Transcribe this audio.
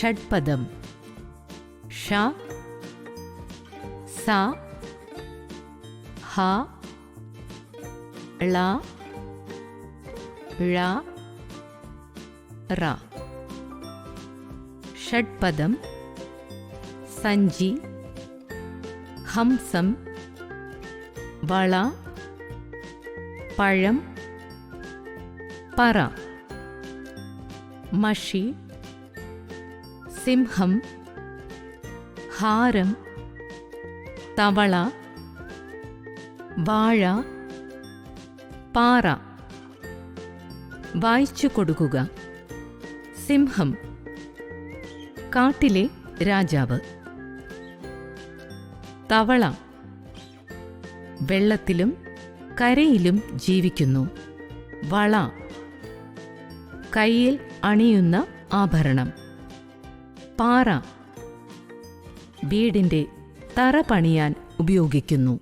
ഷഡ്പദം. ഷ, സ, ഹ, ള, ഴ, റ. ഷഡ്പദം. സഞ്ചി, ഹംസം, വള, പഴം, പറ. മഷി, സിംഹം, ഹാരം, തവള, വാഴ, പാറ. വായിച്ചു കൊടുക്കുക. സിംഹം, കാട്ടിലെ രാജാവ്. തവള, വെള്ളത്തിലും കരയിലും ജീവിക്കുന്നു. വള, കയ്യിൽ അണിയുന്ന ആഭരണം. പാറ, വീടിന്റെ തറ പണിയാൻ ഉപയോഗിക്കുന്നു.